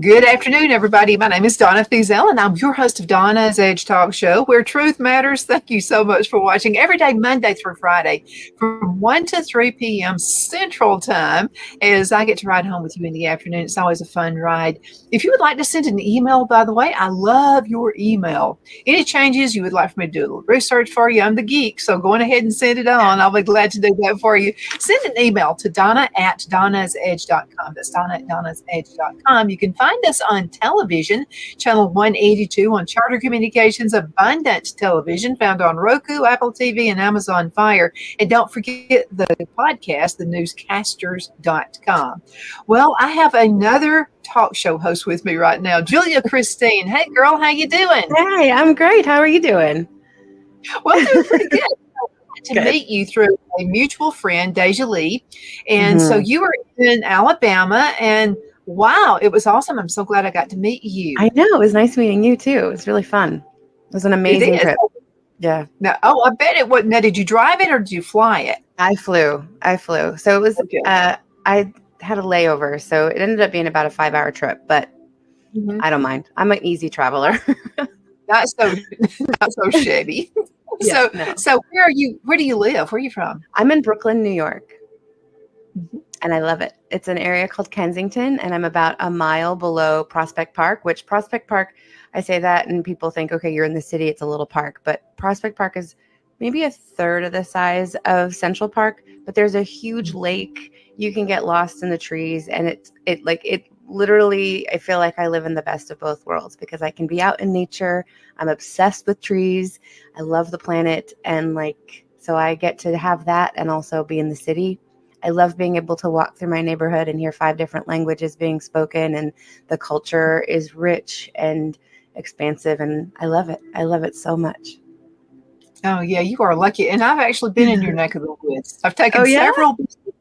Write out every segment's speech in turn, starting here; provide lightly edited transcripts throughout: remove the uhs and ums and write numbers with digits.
Good afternoon, everybody. My name is Donna Fiesel, and I'm your host of Donna's Edge Talk Show, where truth matters. Thank you so much for watching every day, Monday through Friday, from 1 to 3 p.m. Central Time, as I get to ride home with you in the afternoon. It's always a fun ride. If you would like to send an email, by the way, I love your email. Any changes you would like for me to do a little research for you, I'm the geek, so go on ahead and send it on. I'll be glad to do that for you. Send an email to donna@donnasedge.com. That's donna@donnasedge.com. You can find us on television, channel 182 on Charter Communications Abundant Television, found on Roku, Apple TV, and Amazon Fire. And don't forget the podcast, thenewscasters.com. Well, I have another talk show host with me right now, Julia Christine. Hey, girl, how you doing? Hey, I'm great. How are you doing? Well, doing pretty good. To Good. meet you through a mutual friend, Deja Lee. And so you were in Alabama, and wow, it was awesome. I'm so glad I got to meet you. I know. It was nice meeting you too. It was really fun. It was an amazing trip. Yeah. Now, I bet it was. Now, did you drive it or did you fly it? I flew. So it was, Okay. I had a layover. So it ended up being about a 5-hour trip, but I don't mind. I'm an easy traveler. Not so shabby. Yeah, So where are you? Where do you live? Where are you from? I'm in Brooklyn, New York. And I love it. It's an area called Kensington, and I'm about a mile below Prospect Park, which Prospect Park, I say that and people think, okay, you're in the city, it's a little park, but Prospect Park is maybe a third of the size of Central Park, but there's a huge lake. You can get lost in the trees, and it literally, I feel like I live in the best of both worlds because I can be out in nature. I'm obsessed with trees. I love the planet, and so I get to have that and also be in the city. I love being able to walk through my neighborhood and hear 5 different languages being spoken, and the culture is rich and expansive, and I love it. I love it so much. Oh, yeah, you are lucky. And I've actually been in your neck of the woods. I've taken Oh, yeah? several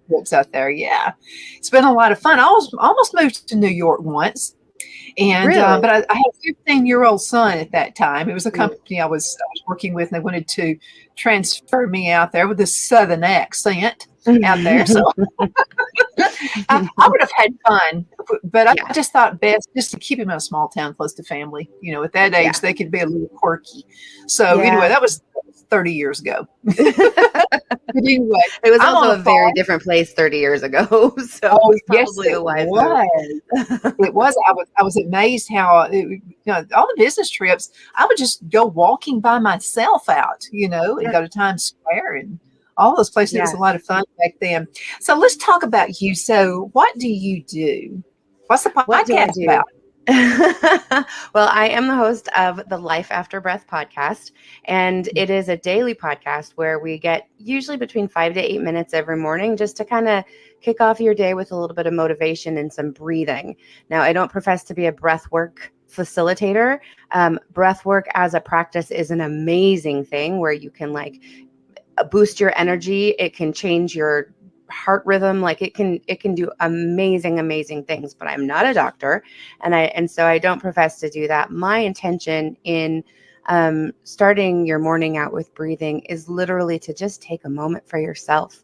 trips out there. Yeah, it's been a lot of fun. I almost moved to New York once. And Really? but I had a 15-year-old son at that time. It was a company I was working with, and they wanted to transfer me out there with this Southern accent out there. So I would have had fun, but I just thought best just to keep him in a small town close to family. You know, at that age, they could be a little quirky. So anyway, that was 30 years ago. But anyway, it was also a very different place 30 years ago. So it was probably the wise move. It was. I was amazed how all the business trips, I would just go walking by myself out, and go to Times Square and all those places. It was a lot of fun back then. So let's talk about you. So what do you do? What's the podcast about? Well, I am the host of the Life After Breath podcast, and it is a daily podcast where we get usually between 5 to 8 minutes every morning just to kind of kick off your day with a little bit of motivation and some breathing. Now, I don't profess to be a breath work facilitator. Breath work as a practice is an amazing thing where you can boost your energy. It can change your heart rhythm. It can do amazing things, but I'm not a doctor. And so I don't profess to do that. My intention in starting your morning out with breathing is literally to just take a moment for yourself.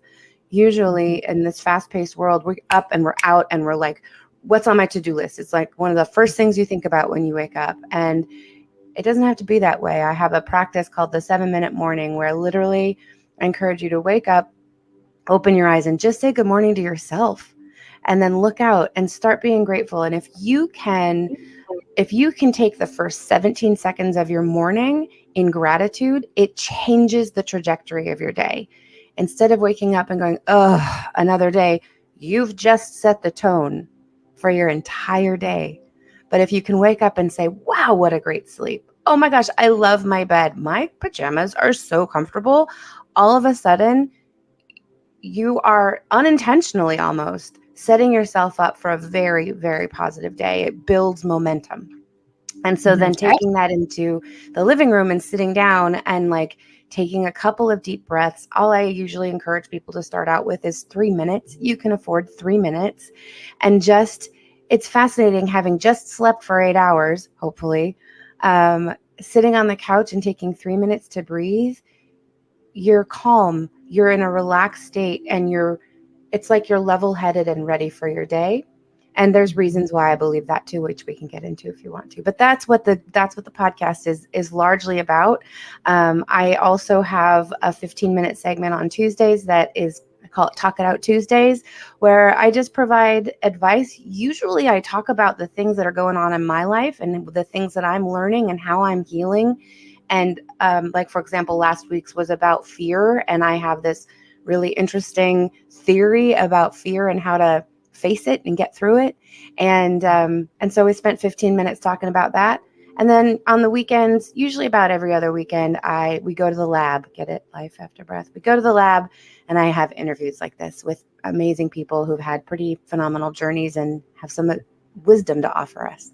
Usually in this fast-paced world, we're up and we're out and we're like, what's on my to-do list? It's like one of the first things you think about when you wake up. And it doesn't have to be that way. I have a practice called the 7-minute morning where literally I encourage you to wake up, open your eyes, and just say good morning to yourself, and then look out and start being grateful. And if you can take the first 17 seconds of your morning in gratitude, it changes the trajectory of your day. Instead of waking up and going, oh, another day, you've just set the tone for your entire day. But if you can wake up and say, wow, what a great sleep. Oh my gosh, I love my bed. My pajamas are so comfortable. All of a sudden, you are unintentionally almost setting yourself up for a very, very positive day. It builds momentum. And so then taking that into the living room and sitting down and taking a couple of deep breaths. All I usually encourage people to start out with is 3 minutes. You can afford 3 minutes. And it's fascinating having just slept for 8 hours, hopefully, sitting on the couch and taking 3 minutes to breathe. You're calm, you're in a relaxed state, and it's like you're level-headed and ready for your day. And there's reasons why I believe that too, which we can get into if you want to. But that's what the podcast is largely about. I also have a 15-minute segment on Tuesdays that is, I call it Talk It Out Tuesdays, where I just provide advice. Usually I talk about the things that are going on in my life and the things that I'm learning and how I'm healing. And like, for example, last week's was about fear. And I have this really interesting theory about fear and how to face it and get through it. And so we spent 15 minutes talking about that. And then on the weekends, usually about every other weekend, we go to the lab. Get it? Life After Breath. We go to the lab and I have interviews like this with amazing people who've had pretty phenomenal journeys and have some wisdom to offer us.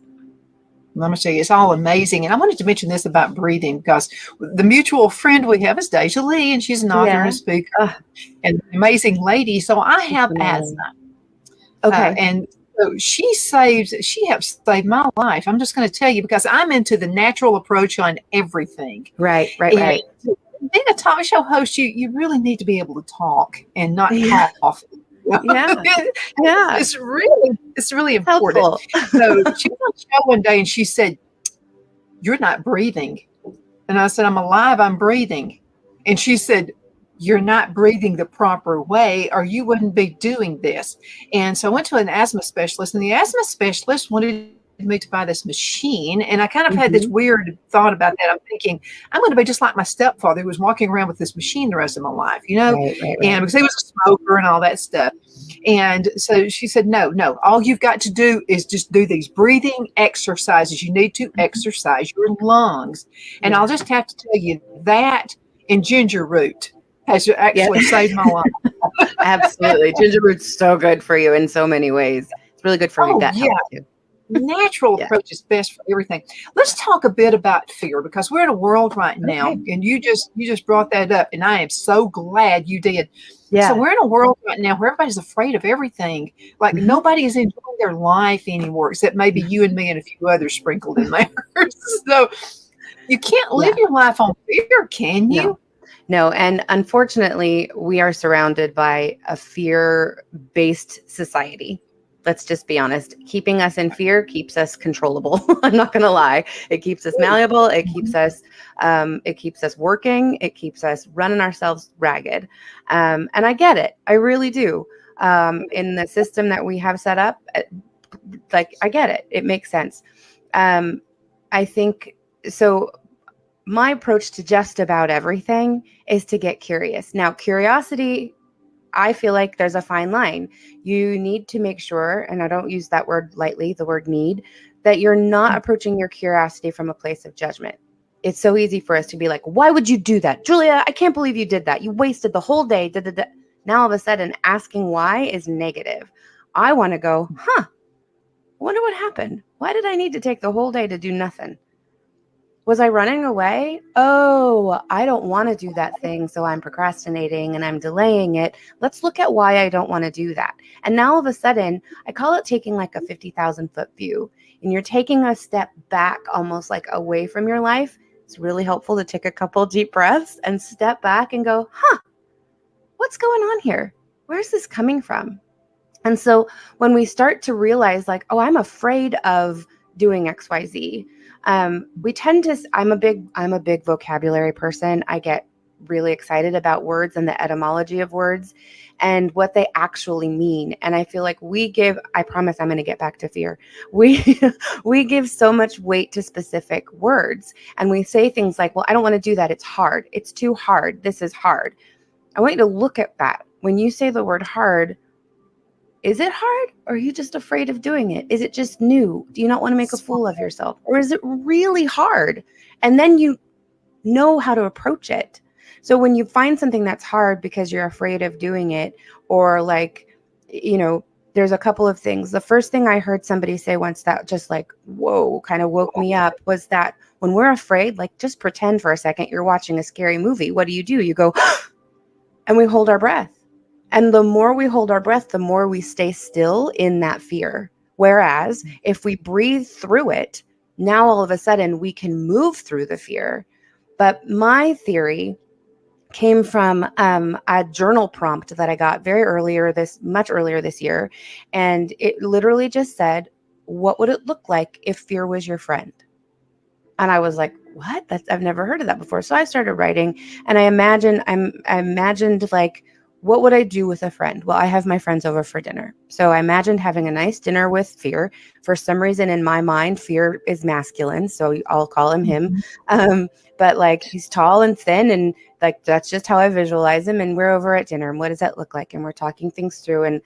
Let me tell you, it's all amazing. And I wanted to mention this about breathing because the mutual friend we have is Deja Lee, and she's an author and a speaker and an amazing lady. So I have asthma. Okay. And so she helps save my life. I'm just going to tell you because I'm into the natural approach on everything. Right. Being a talk show host, you really need to be able to talk and not cough. Yeah. It's really important. So she was on the show one day and she said, "You're not breathing." And I said, "I'm alive, I'm breathing." And she said, "You're not breathing the proper way or you wouldn't be doing this." And so I went to an asthma specialist, and the asthma specialist wanted me to buy this machine. And I kind of had this weird thought about that. I'm thinking, I'm going to be just like my stepfather who was walking around with this machine the rest of my life, Right. And because he was a smoker and all that stuff. And so she said, no, all you've got to do is just do these breathing exercises. You need to exercise your lungs. And I'll just have to tell you that and ginger root has actually saved my life. Absolutely. Ginger root's so good for you in so many ways. It's really good for your gut health too. Natural approach is best for everything. Let's talk a bit about fear because we're in a world right now, and you just brought that up, and I am so glad you did. Yeah. So we're in a world right now where everybody's afraid of everything. Like nobody is enjoying their life anymore, except maybe you and me and a few others sprinkled in there. So you can't live your life on fear, can you? No. And unfortunately, we are surrounded by a fear-based society. Let's just be honest. Keeping us in fear keeps us controllable. I'm not going to lie. It keeps us malleable. It keeps us working. It keeps us running ourselves ragged. And I get it. I really do. In the system that we have set up, I get it. It makes sense. I think so. My approach to just about everything is to get curious. Now, curiosity, I feel like there's a fine line. You need to make sure, and I don't use that word lightly, the word need, that you're not approaching your curiosity from a place of judgment. It's so easy for us to be like, why would you do that? Julia, I can't believe you did that. You wasted the whole day. Now all of a sudden asking why is negative. I want to go, I wonder what happened. Why did I need to take the whole day to do nothing? Was I running away? Oh, I don't want to do that thing, so I'm procrastinating and I'm delaying it. Let's look at why I don't want to do that. And now all of a sudden, I call it taking like a 50,000-foot view. And you're taking a step back, almost like away from your life. It's really helpful to take a couple deep breaths and step back and go, what's going on here? Where's this coming from? And so when we start to realize like, oh, I'm afraid of doing XYZ, we tend to, I'm a big vocabulary person. I get really excited about words and the etymology of words and what they actually mean. And I feel like I promise I'm going to get back to fear. We give so much weight to specific words and we say things like, well, I don't want to do that. It's hard. It's too hard. This is hard. I want you to look at that. When you say the word hard, is it hard or are you just afraid of doing it? Is it just new? Do you not want to make a fool of yourself? Or is it really hard? And then you know how to approach it. So when you find something that's hard because you're afraid of doing it, or like, there's a couple of things. The first thing I heard somebody say once that just like, whoa, kind of woke me up was that when we're afraid, like just pretend for a second you're watching a scary movie. What do? You go, and we hold our breath. And the more we hold our breath, the more we stay still in that fear. Whereas if we breathe through it, now all of a sudden we can move through the fear. But my theory came from a journal prompt that I got much earlier this year. And it literally just said, what would it look like if fear was your friend? And I was like, what? I've never heard of that before. So I started writing, and I imagined like, what would I do with a friend? Well, I have my friends over for dinner. So I imagined having a nice dinner with Fear. For some reason in my mind, Fear is masculine. So I'll call him him. But like, he's tall and thin, and like, that's just how I visualize him. And we're over at dinner, and what does that look like? And we're talking things through, and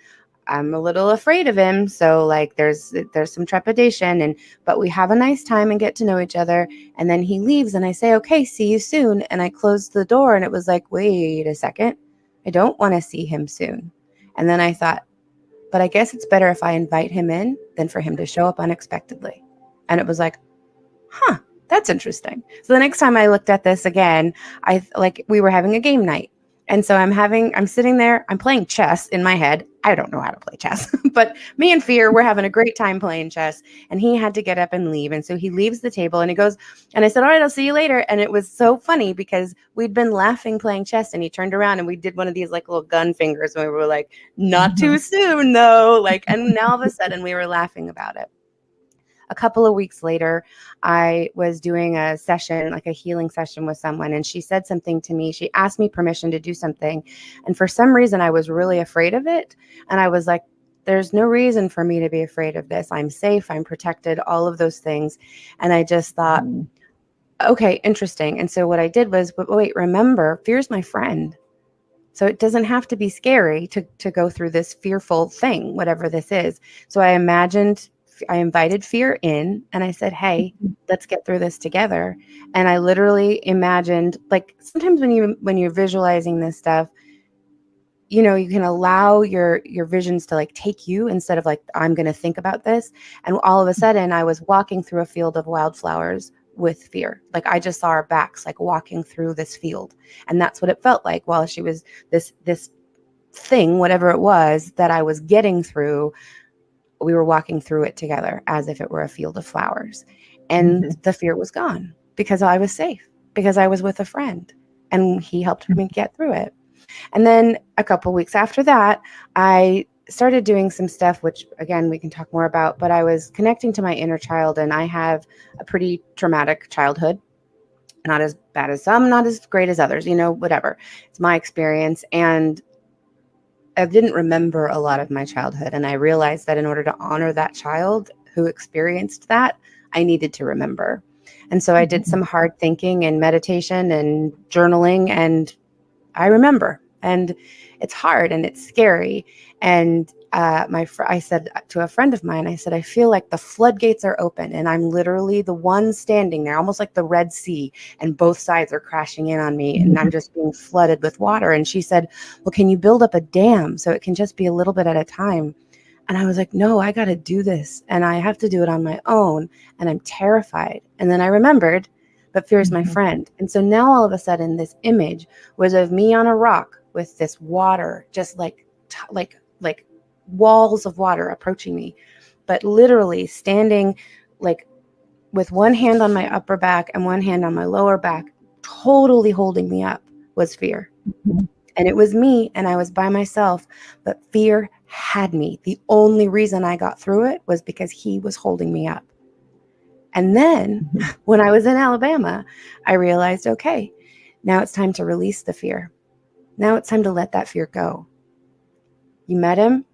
I'm a little afraid of him. So like, there's some trepidation, but we have a nice time and get to know each other. And then he leaves, and I say, okay, see you soon. And I closed the door, and it was like, wait a second. I don't want to see him soon. And then I thought, but I guess it's better if I invite him in than for him to show up unexpectedly. And it was like, huh, that's interesting. So the next time I looked at this again, we were having a game night. And so I'm sitting there, I'm playing chess in my head. I don't know how to play chess, but me and Fear, we're having a great time playing chess, and he had to get up and leave. And so he leaves the table and he goes, and I said, all right, I'll see you later. And it was so funny because we'd been laughing playing chess, and he turned around and we did one of these like little gun fingers, and we were like, not too soon though. Like, and now all of a sudden we were laughing about it. A couple of weeks later, I was doing a session, like a healing session with someone, and she said something to me. She asked me permission to do something. And for some reason, I was really afraid of it. And I was like, there's no reason for me to be afraid of this. I'm safe. I'm protected, all of those things. And I just thought, okay, interesting. And so what I did was, but wait, remember, fear's my friend. So it doesn't have to be scary to go through this fearful thing, whatever this is. So I invited Fear in, and I said, hey, let's get through this together. And I literally imagined, like, sometimes when you're visualizing this stuff, you know, you can allow your visions to like take you instead of like, I'm going to think about this. And all of a sudden I was walking through a field of wildflowers with Fear. Like, I just saw our backs like walking through this field. And that's what it felt like while she was this thing, whatever it was that I was getting through. We were walking through it together as if it were a field of flowers. And the fear was gone because I was safe, because I was with a friend, and he helped me get through it. And then a couple weeks after that, I started doing some stuff, which again, we can talk more about, but I was connecting to my inner child, and I have a pretty traumatic childhood. Not as bad as some, not as great as others, you know, whatever. It's my experience. And I didn't remember a lot of my childhood. And I realized that in order to honor that child who experienced that, I needed to remember. And so I did some hard thinking and meditation and journaling, and I remember. And it's hard and it's scary. And I said to a friend of mine, I said, I feel like the floodgates are open, and I'm literally the one standing there, almost like the Red Sea, and both sides are crashing in on me, and I'm just being flooded with water. And she said, well, can you build up a dam so it can just be a little bit at a time? And I was like, no, I got to do this, and I have to do it on my own, and I'm terrified. And then I remembered, but fear is my friend. And so now all of a sudden this image was of me on a rock with this water, just like walls of water approaching me, but literally standing like with one hand on my upper back and one hand on my lower back, totally holding me up was fear. And it was me, and I was by myself, but fear had me. The only reason I got through it was because he was holding me up. And then when I was in Alabama, I realized, okay, now it's time to release the fear. Now it's time to let that fear go. You met him.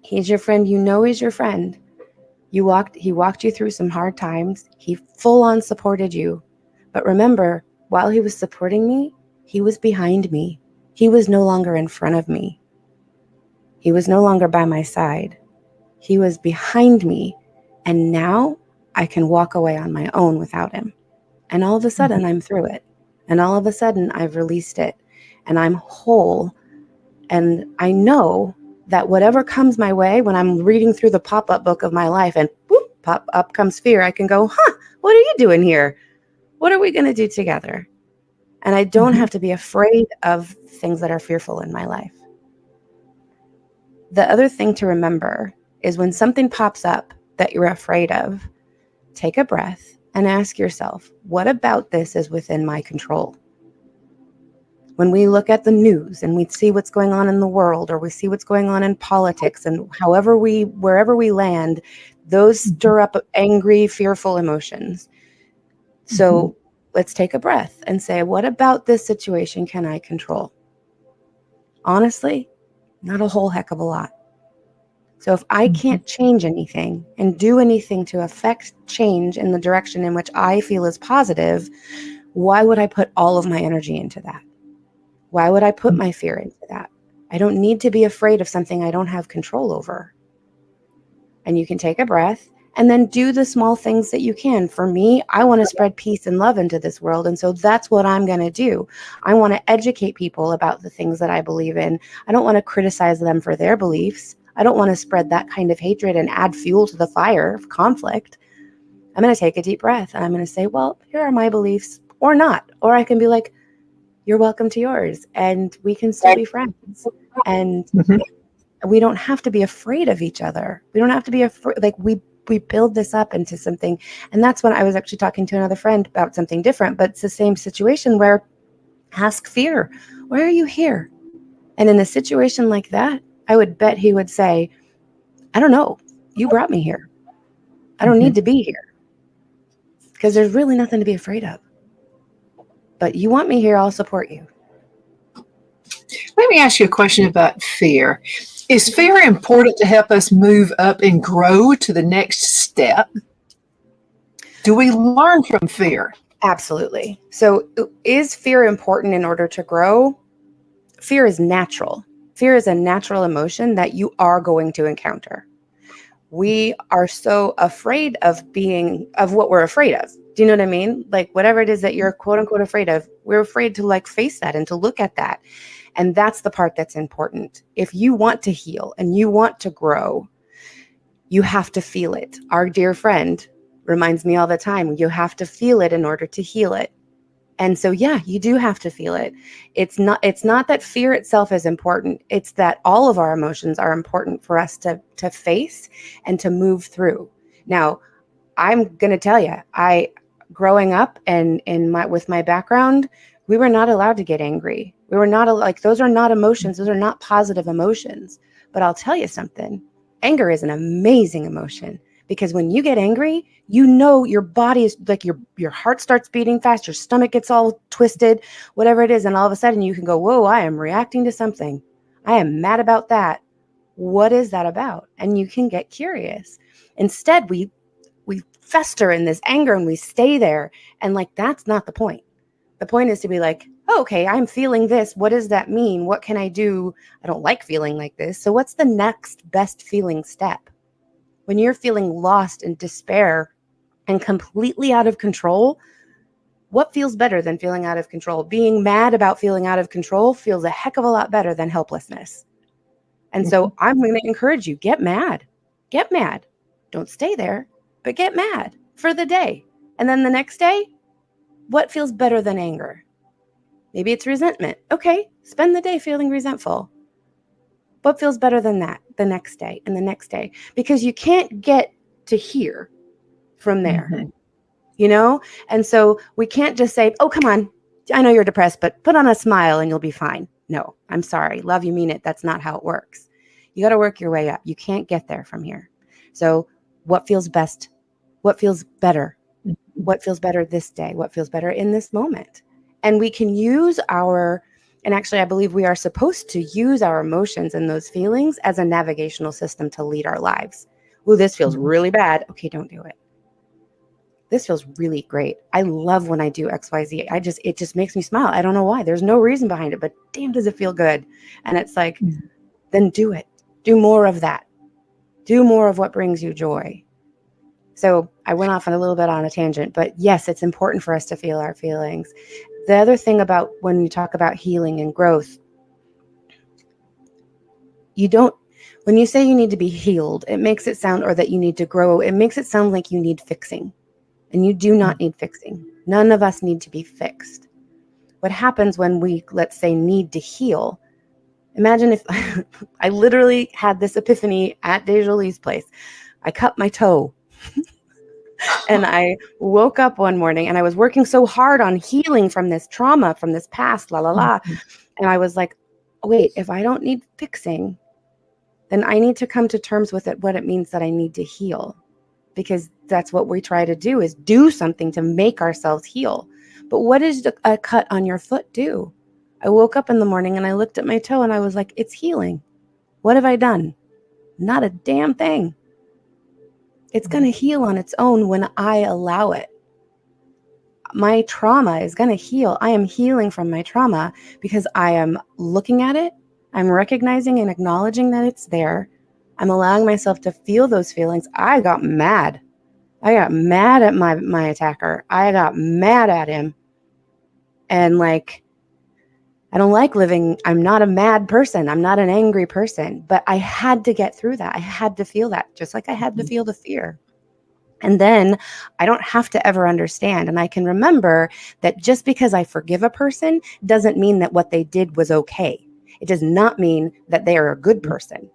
He's your friend. You know he's your friend. He walked you through some hard times. He full on supported you. But remember, while he was supporting me, he was behind me. He was no longer in front of me. He was no longer by my side. He was behind me. And now I can walk away on my own without him. And all of a sudden, I'm through it. And all of a sudden, I've released it. And I'm whole. And I know that whatever comes my way, when I'm reading through the pop-up book of my life and whoop, pop up comes fear, I can go, what are you doing here? What are we going to do together? And I don't have to be afraid of things that are fearful in my life. The other thing to remember is when something pops up that you're afraid of, take a breath and ask yourself, what about this is within my control? When we look at the news and we see what's going on in the world, or we see what's going on in politics, and wherever we land, those stir up angry, fearful emotions. So let's take a breath and say, what about this situation can I control? Honestly, not a whole heck of a lot. So if I can't change anything and do anything to affect change in the direction in which I feel is positive, why would I put all of my energy into that? Why would I put my fear into that? I don't need to be afraid of something I don't have control over. And you can take a breath and then do the small things that you can. For me, I want to spread peace and love into this world. And so that's what I'm going to do. I want to educate people about the things that I believe in. I don't want to criticize them for their beliefs. I don't want to spread that kind of hatred and add fuel to the fire of conflict. I'm going to take a deep breath and I'm going to say, well, here are my beliefs, or not. Or I can be like, you're welcome to yours, and we can still be friends. And we don't have to be afraid of each other. We don't have to be afraid. Like we build this up into something. And that's when I was actually talking to another friend about something different, but it's the same situation where ask fear, why are you here? And in a situation like that, I would bet he would say, I don't know. You brought me here. I don't need to be here, because there's really nothing to be afraid of. But you want me here, I'll support you. Let me ask you a question about fear. Is fear important to help us move up and grow to the next step? Do we learn from fear? Absolutely. So is fear important in order to grow? Fear is natural. Fear is a natural emotion that you are going to encounter. We are so afraid of what we're afraid of. Do you know what I mean? Like whatever it is that you're quote unquote afraid of, we're afraid to like face that and to look at that. And that's the part that's important. If you want to heal and you want to grow, you have to feel it. Our dear friend reminds me all the time, you have to feel it in order to heal it. And so, yeah, you do have to feel it. It's not that fear itself is important. It's that all of our emotions are important for us to face and to move through. Now, I'm going to tell you, growing up and with my background, we were not allowed to get angry. We were not like, those are not emotions. Those are not positive emotions. But I'll tell you something. Anger is an amazing emotion, because when you get angry, you know your body is like your heart starts beating fast, your stomach gets all twisted, whatever it is. And all of a sudden you can go, whoa, I am reacting to something. I am mad about that. What is that about? And you can get curious. Instead, we fester in this anger and we stay there. And like, that's not the point. The point is to be like, oh, okay, I'm feeling this. What does that mean? What can I do? I don't like feeling like this. So what's the next best feeling step? When you're feeling lost in despair and completely out of control, what feels better than feeling out of control? Being mad about feeling out of control feels a heck of a lot better than helplessness. And so I'm going to encourage you, get mad. Get mad. Don't stay there, but get mad for the day. And then the next day, what feels better than anger? Maybe it's resentment. Okay, spend the day feeling resentful. What feels better than that the next day and the next day? Because you can't get to here from there, you know? And so we can't just say, oh, come on, I know you're depressed, but put on a smile and you'll be fine. No, I'm sorry. Love you, mean it. That's not how it works. You got to work your way up. You can't get there from here. So what feels best? What feels better? What feels better this day? What feels better in this moment? And we can use and actually, I believe we are supposed to use our emotions and those feelings as a navigational system to lead our lives. Ooh, this feels really bad. Okay, don't do it. This feels really great. I love when I do XYZ. It just makes me smile. I don't know why. There's no reason behind it, but damn, does it feel good. And it's like, then do it. Do more of that. Do more of what brings you joy. So I went off on a little bit on a tangent, but yes, it's important for us to feel our feelings. The other thing about when you talk about healing and growth, when you say you need to be healed, it makes it sound, or that you need to grow, it makes it sound like you need fixing. And you do not need fixing. None of us need to be fixed. What happens when we, let's say, need to heal? Imagine if I literally had this epiphany at Dejolie's place. I cut my toe. And I woke up one morning and I was working so hard on healing from this trauma, from this past, la, la, la. And I was like, wait, if I don't need fixing, then I need to come to terms with it, what it means that I need to heal. Because that's what we try to do, is do something to make ourselves heal. But what does a cut on your foot do? I woke up in the morning and I looked at my toe and I was like, it's healing. What have I done? Not a damn thing. It's going to heal on its own when I allow it. My trauma is going to heal. I am healing from my trauma because I am looking at it. I'm recognizing and acknowledging that it's there. I'm allowing myself to feel those feelings. I got mad. I got mad at my attacker. I got mad at him. And like, I don't like living. I'm not a mad person. I'm not an angry person. But I had to get through that. I had to feel that, just like I had to feel the fear. And then I don't have to ever understand. And I can remember that just because I forgive a person doesn't mean that what they did was okay. It does not mean that they are a good person.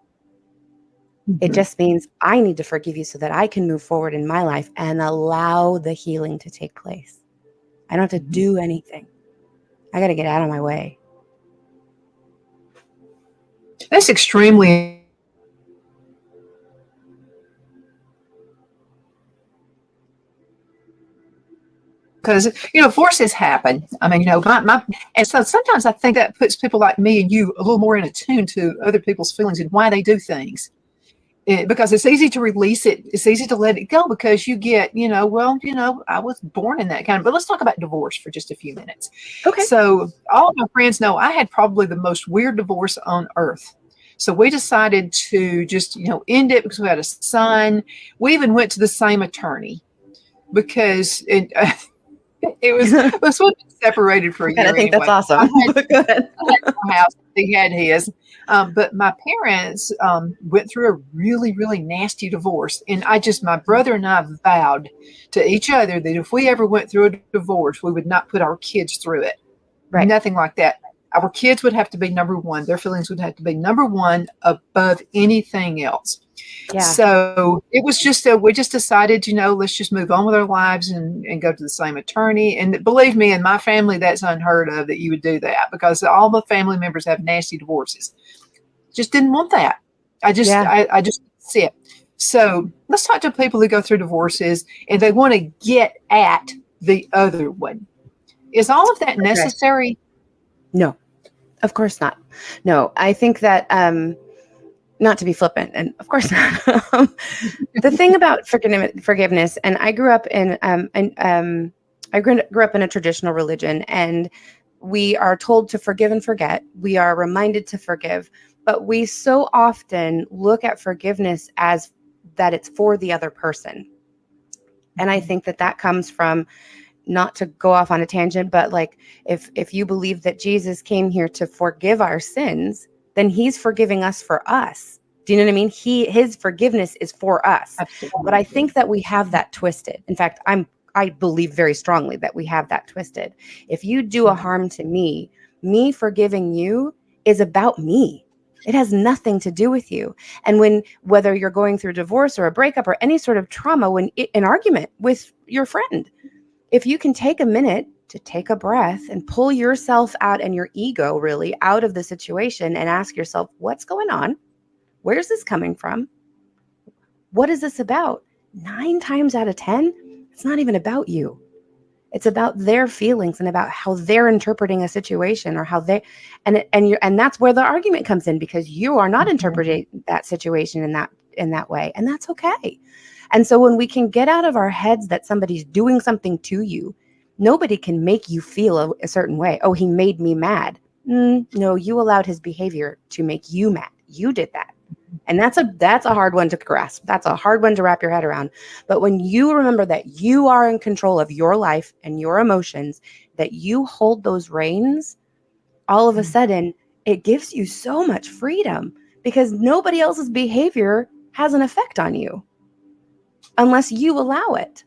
It just means I need to forgive you so that I can move forward in my life and allow the healing to take place. I don't have to do anything. I got to get out of my way. That's extremely because forces happen. I mean, my and so sometimes I think that puts people like me and you a little more in attune to other people's feelings and why they do things. Because it's easy to release it. It's easy to let it go because you get, I was born in that kind of, but let's talk about divorce for just a few minutes. Okay. So all of my friends know I had probably the most weird divorce on earth. So we decided to just, end it because we had a son. We even went to the same attorney because it was supposed to be separated for a year. I think anyway. that's awesome. Go ahead. I had my house. He had his. But my parents went through a really, really nasty divorce. And my brother and I vowed to each other that if we ever went through a divorce, we would not put our kids through it. Right. Nothing like that. Our kids would have to be number one. Their feelings would have to be number one above anything else. Yeah. So it was just, we just decided, let's just move on with our lives and go to the same attorney. And believe me, in my family, that's unheard of that you would do that because all the family members have nasty divorces. Just didn't want that. I just sit. So let's talk to people who go through divorces and they want to get at the other one. Is all of that necessary? No, of course not. No, I think that, not to be flippant, and of course not. The thing about forgiveness, and I grew up in, I grew up in a traditional religion, and we are told to forgive and forget. We are reminded to forgive, but we so often look at forgiveness as that it's for the other person. And I think that comes from, not to go off on a tangent, but like if you believe that Jesus came here to forgive our sins, then he's forgiving us for us. Do you know what I mean? His forgiveness is for us. Absolutely. But I think that we have that twisted. In fact, I believe very strongly that we have that twisted. If you do a harm to me forgiving you is about me. It has nothing to do with you. And whether you're going through divorce or a breakup or any sort of trauma, an argument with your friend, if you can take a minute to take a breath and pull yourself out and your ego really out of the situation and ask yourself, what's going on? Where's this coming from? What is this about? 9 times out of 10, it's not even about you. It's about their feelings and about how they're interpreting a situation or how they, and that's where the argument comes in, because you are not interpreting that situation in that way. And that's okay. And so when we can get out of our heads that somebody's doing something to you, nobody can make you feel a certain way. Oh, he made me mad. No, you allowed his behavior to make you mad. You did that. And that's a hard one to grasp. That's a hard one to wrap your head around. But when you remember that you are in control of your life and your emotions, that you hold those reins, all of a sudden it gives you so much freedom, because nobody else's behavior has an effect on you unless you allow it.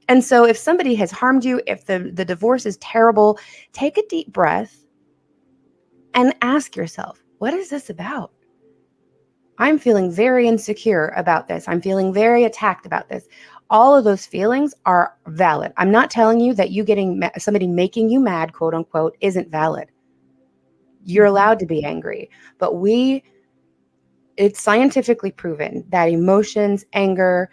And so if somebody has harmed you, if the divorce is terrible, take a deep breath and ask yourself, what is this about? I'm feeling very insecure about this. I'm feeling very attacked about this. All of those feelings are valid. I'm not telling you that you getting somebody making you mad, quote unquote, isn't valid. You're allowed to be angry, but it's scientifically proven that emotions, anger,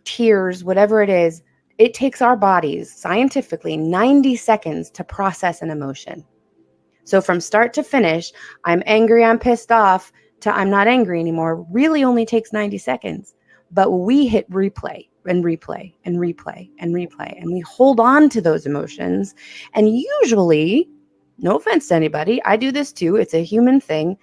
tears, whatever it is, it takes our bodies scientifically 90 seconds to process an emotion. So from start to finish, I'm angry, I'm pissed off, to I'm not angry anymore, really only takes 90 seconds. But we hit replay and replay and replay and replay, and we hold on to those emotions. And usually, no offense to anybody, I do this too, it's a human thing.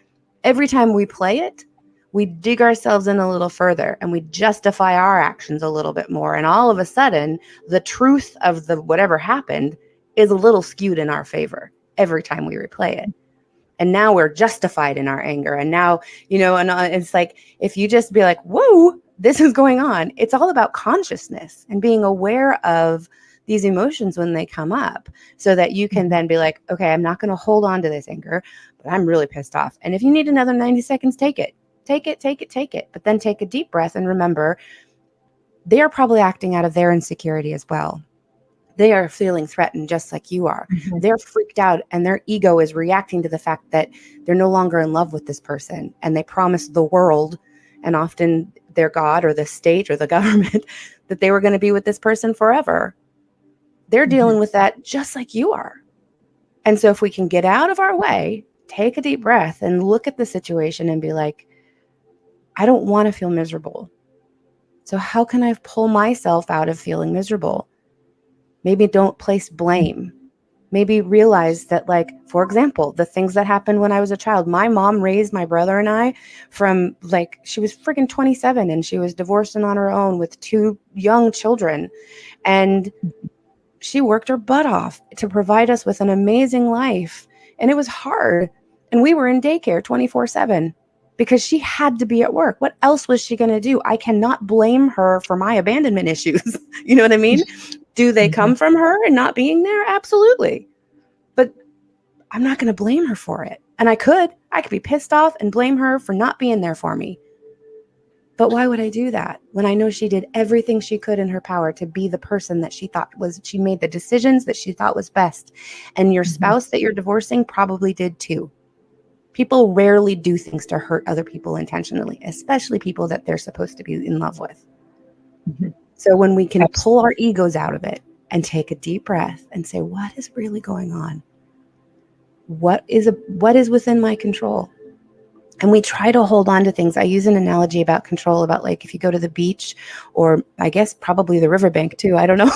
Every time we play it, we dig ourselves in a little further and we justify our actions a little bit more. And all of a sudden, the truth of the whatever happened is a little skewed in our favor every time we replay it. And now we're justified in our anger. And now, and it's like, if you just be like, whoa, this is going on. It's all about consciousness and being aware of these emotions when they come up, so that you can then be like, okay, I'm not going to hold on to this anger, but I'm really pissed off. And if you need another 90 seconds, take it. But then take a deep breath and remember, they are probably acting out of their insecurity as well. They are feeling threatened just like you are. Mm-hmm. They're freaked out and their ego is reacting to the fact that they're no longer in love with this person. And they promised the world, and often their God or the state or the government, that they were going to be with this person forever. They're dealing with that just like you are. And so if we can get out of our way, take a deep breath and look at the situation and be like, I don't want to feel miserable. So how can I pull myself out of feeling miserable? Maybe don't place blame. Maybe realize that, like, for example, the things that happened when I was a child, my mom raised my brother and I from, like, she was freaking 27 and she was divorced and on her own with 2 young children. And she worked her butt off to provide us with an amazing life. And it was hard. And we were in daycare 24/7 because she had to be at work. What else was she going to do? I cannot blame her for my abandonment issues. You know what I mean? Do they come from her and not being there? Absolutely. But I'm not going to blame her for it. And I could be pissed off and blame her for not being there for me. But why would I do that when I know she did everything she could in her power to be the person that she made the decisions that she thought was best. And your spouse that you're divorcing probably did too. People rarely do things to hurt other people intentionally, especially people that they're supposed to be in love with. Mm-hmm. So when we can pull our egos out of it and take a deep breath and say, what is really going on? What is within my control? And we try to hold on to things. I use an analogy about control, about like if you go to the beach, or I guess probably the riverbank too. I don't know.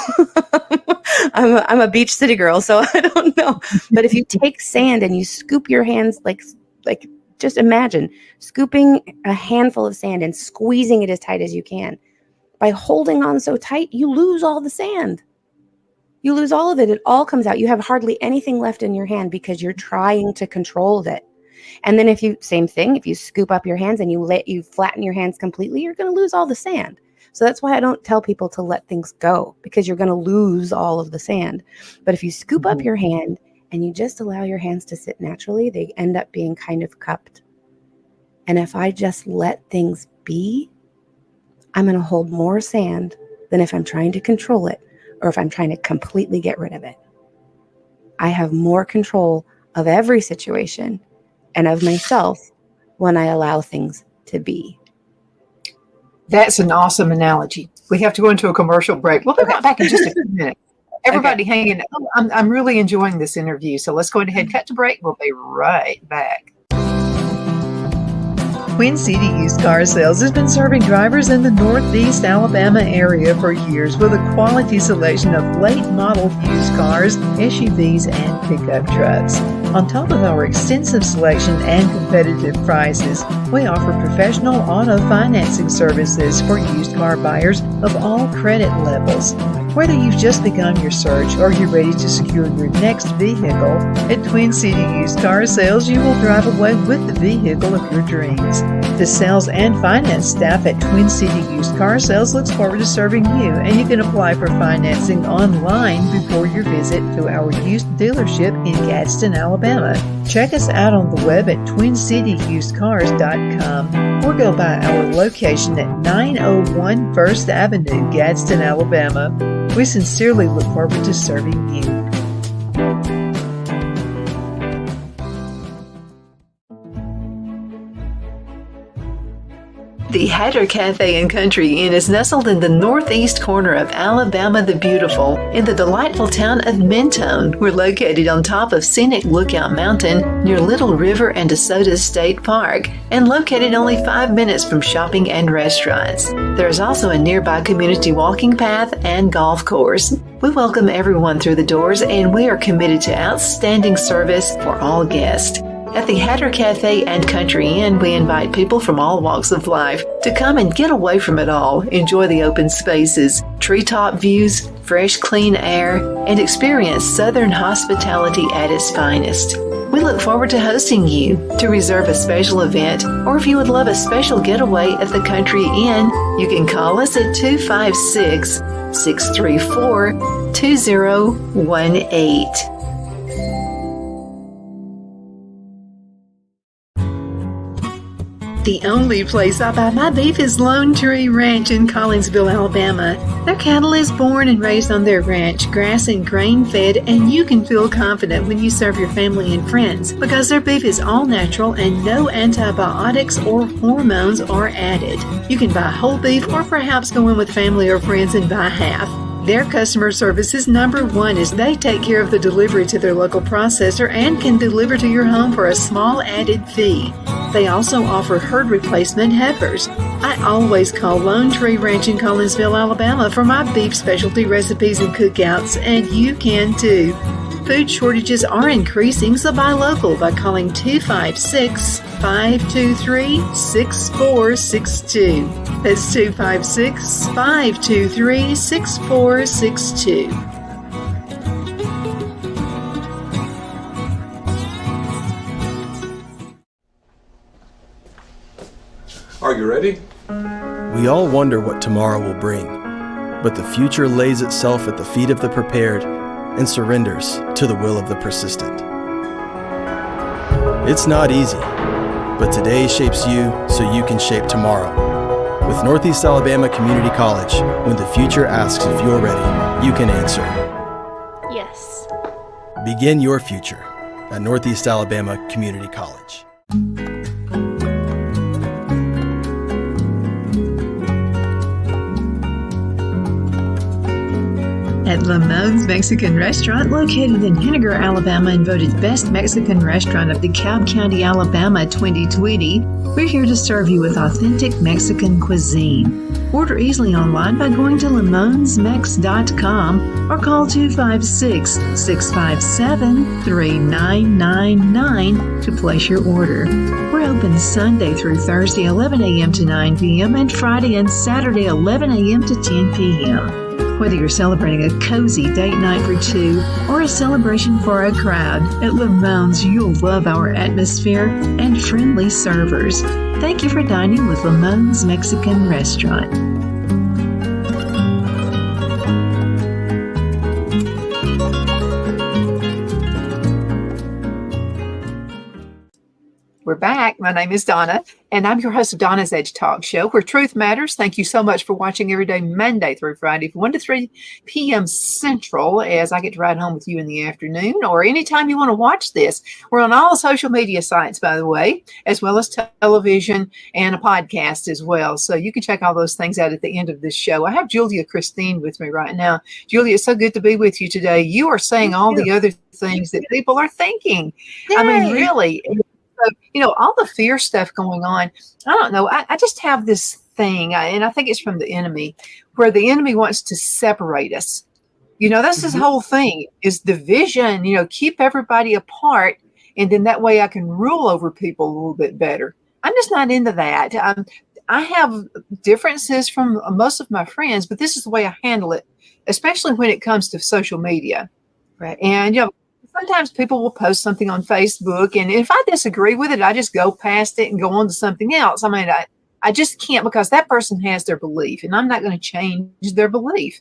I'm a beach city girl, so I don't know. But if you take sand and you scoop your hands, like just imagine scooping a handful of sand and squeezing it as tight as you can. By holding on so tight, you lose all the sand. You lose all of it. It all comes out. You have hardly anything left in your hand because you're trying to control it. And then if you scoop up your hands and you flatten your hands completely, you're going to lose all the sand. So that's why I don't tell people to let things go, because you're going to lose all of the sand. But if you scoop up your hand and you just allow your hands to sit naturally, they end up being kind of cupped. And if I just let things be, I'm going to hold more sand than if I'm trying to control it or if I'm trying to completely get rid of it. I have more control of every situation and of myself when I allow things to be. That's an awesome analogy. We have to go into a commercial break. We'll be right back in just a few minutes. Everybody hanging out. I'm really enjoying this interview. So let's go ahead, cut to break. We'll be right back. Twin City Used Car Sales has been serving drivers in the Northeast Alabama area for years with a quality selection of late model used cars, SUVs, and pickup trucks. On top of our extensive selection and competitive prices, we offer professional auto financing services for used car buyers of all credit levels. Whether you've just begun your search or you're ready to secure your next vehicle, at Twin City Used Car Sales, you will drive away with the vehicle of your dreams. The sales and finance staff at Twin City Used Car Sales looks forward to serving you, and you can apply for financing online before your visit to our used dealership in Gadsden, Alabama. Check us out on the web at twincityyusedcars.com or go by our location at 901 First Avenue, Gadsden, Alabama. We sincerely look forward to serving you. The Hatter Cafe and Country Inn is nestled in the northeast corner of Alabama the Beautiful in the delightful town of Mentone. We're located on top of scenic Lookout Mountain near Little River and DeSoto State Park and located only 5 minutes from shopping and restaurants. There is also a nearby community walking path and golf course. We welcome everyone through the doors and we are committed to outstanding service for all guests. At the Hatter Cafe and Country Inn, we invite people from all walks of life to come and get away from it all, enjoy the open spaces, treetop views, fresh, clean air, and experience Southern hospitality at its finest. We look forward to hosting you. To reserve a special event, or if you would love a special getaway at the Country Inn, you can call us at 256-634-2018. The only place I buy my beef is Lone Tree Ranch in Collinsville, Alabama. Their cattle is born and raised on their ranch, grass and grain fed, and you can feel confident when you serve your family and friends because their beef is all natural and no antibiotics or hormones are added. You can buy whole beef or perhaps go in with family or friends and buy half. Their customer service is number one as they take care of the delivery to their local processor and can deliver to your home for a small added fee. They also offer herd replacement heifers. I always call Lone Tree Ranch in Collinsville, Alabama for my beef specialty recipes and cookouts, and you can too. Food shortages are increasing, so buy local by calling 256-523-6462. That's 256-523-6462. Are you ready? We all wonder what tomorrow will bring, but the future lays itself at the feet of the prepared and surrenders to the will of the persistent. It's not easy, but today shapes you so you can shape tomorrow. With Northeast Alabama Community College, when the future asks if you're ready, you can answer yes. Begin your future at Northeast Alabama Community College. At Lamone's Mexican Restaurant, located in Henniger, Alabama, and voted Best Mexican Restaurant of DeKalb County, Alabama 2020, we're here to serve you with authentic Mexican cuisine. Order easily online by going to lamonsmex.com or call 256-657-3999 to place your order. We're open Sunday through Thursday, 11 a.m. to 9 p.m. and Friday and Saturday, 11 a.m. to 10 p.m. Whether you're celebrating a cozy date night for two or a celebration for a crowd, at Lamone's you'll love our atmosphere and friendly servers. Thank you for dining with Lamone's Mexican Restaurant. We're back. My name is Donna, and I'm your host of Donna's Edge Talk Show, where truth matters. Thank you so much for watching every day, Monday through Friday, from 1 to 3 p.m. Central, as I get to ride home with you in the afternoon, or anytime you want to watch this. We're on all social media sites, by the way, as well as television and a podcast as well. So you can check all those things out at the end of this show. I have Julia Christine with me right now. Julia, it's so good to be with you today. You are saying all the other things that people are thinking. Yay. I mean, really. All the fear stuff going on, I don't know. I just have this thing, and I think it's from the enemy, where the enemy wants to separate us. That's his whole thing is division, keep everybody apart. And then that way I can rule over people a little bit better. I'm just not into that. I have differences from most of my friends, but this is the way I handle it, especially when it comes to social media. Right. And, sometimes people will post something on Facebook, and if I disagree with it, I just go past it and go on to something else. I mean, I just can't, because that person has their belief and I'm not going to change their belief.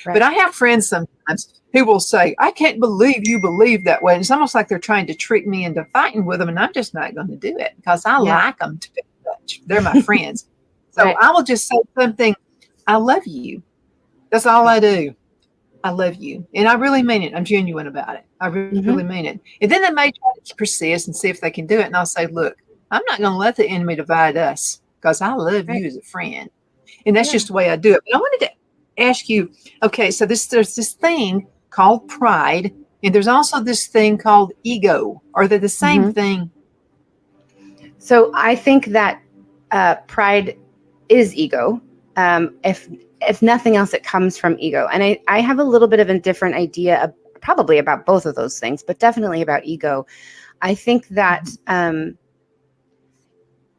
Right. But I have friends sometimes who will say, I can't believe you believe that way. And it's almost like they're trying to trick me into fighting with them. And I'm just not going to do it because I like them too much. They're my friends. So Right. I will just say something. I love you. That's all I do. I love you. And I really mean it. I'm genuine about it. I really mean it. And then they may try to persist and see if they can do it. And I'll say, look, I'm not going to let the enemy divide us because I love Right. you as a friend. And that's just the way I do it. But I wanted to ask you, okay, so there's this thing called pride, and there's also this thing called ego. Are they the same thing? So I think that pride is ego. If nothing else, it comes from ego. And I have a little bit of a different idea probably about both of those things, but definitely about ego. I think that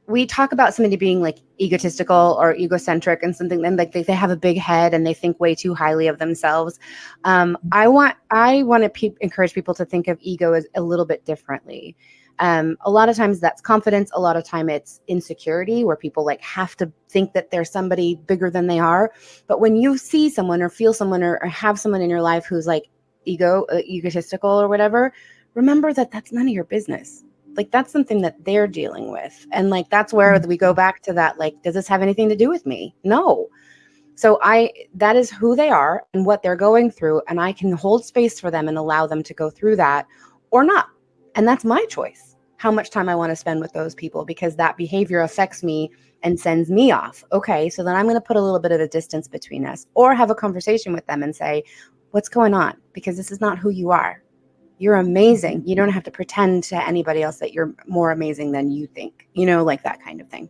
we talk about somebody being like egotistical or egocentric and something, then like they have a big head and they think way too highly of themselves. I want to encourage people to think of ego as a little bit differently. A lot of times that's confidence. A lot of time it's insecurity, where people like have to think that they're somebody bigger than they are. But when you see someone or feel someone or have someone in your life who's like egotistical or whatever, remember that that's none of your business. Like that's something that they're dealing with. And like, that's where we go back to that. Like, does this have anything to do with me? No. So that is who they are and what they're going through. And I can hold space for them and allow them to go through that or not. And that's my choice, how much time I want to spend with those people, because that behavior affects me and sends me off. Okay. So then I'm going to put a little bit of a distance between us, or have a conversation with them and say, what's going on? Because this is not who you are. You're amazing. You don't have to pretend to anybody else that you're more amazing than you think, like that kind of thing.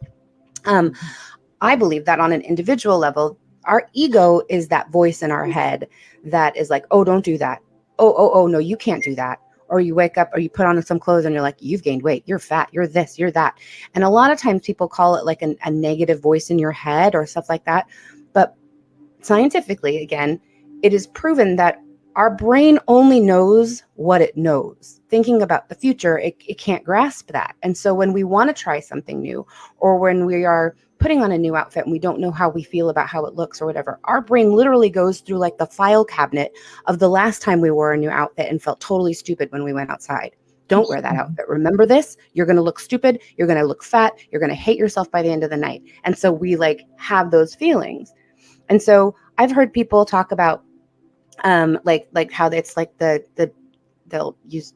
I believe that on an individual level, our ego is that voice in our head that is like, oh, don't do that. Oh, no, you can't do that. Or you wake up or you put on some clothes and you're like, you've gained weight. You're fat. You're this, you're that. And a lot of times people call it like a negative voice in your head or stuff like that. But scientifically, again, it is proven that our brain only knows what it knows. Thinking about the future, it can't grasp that. And so when we want to try something new, or when we are putting on a new outfit and we don't know how we feel about how it looks or whatever, our brain literally goes through like the file cabinet of the last time we wore a new outfit and felt totally stupid when we went outside. Don't wear that outfit. Remember this? You're going to look stupid. You're going to look fat. You're going to hate yourself by the end of the night. And so we like have those feelings. And so I've heard people talk about like how it's like they'll use,